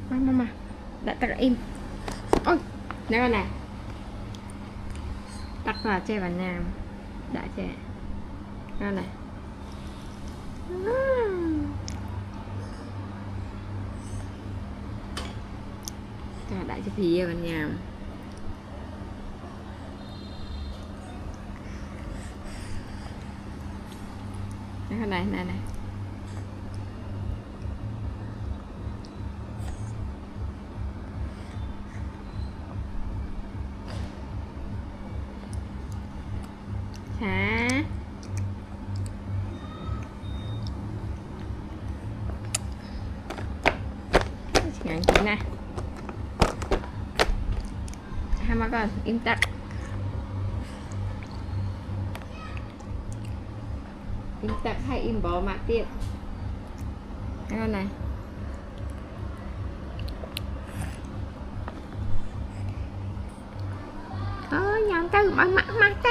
Mama đã tắt im. Ôi nè con này tắt vào chơi vào nhà đã chơi con này đại cho phía vào nhà con này này này hả ngắn thế này hai má con im tắt im tắt hay im bỏ mạ tiện hai con này ôi nhón tay bằng mặt tê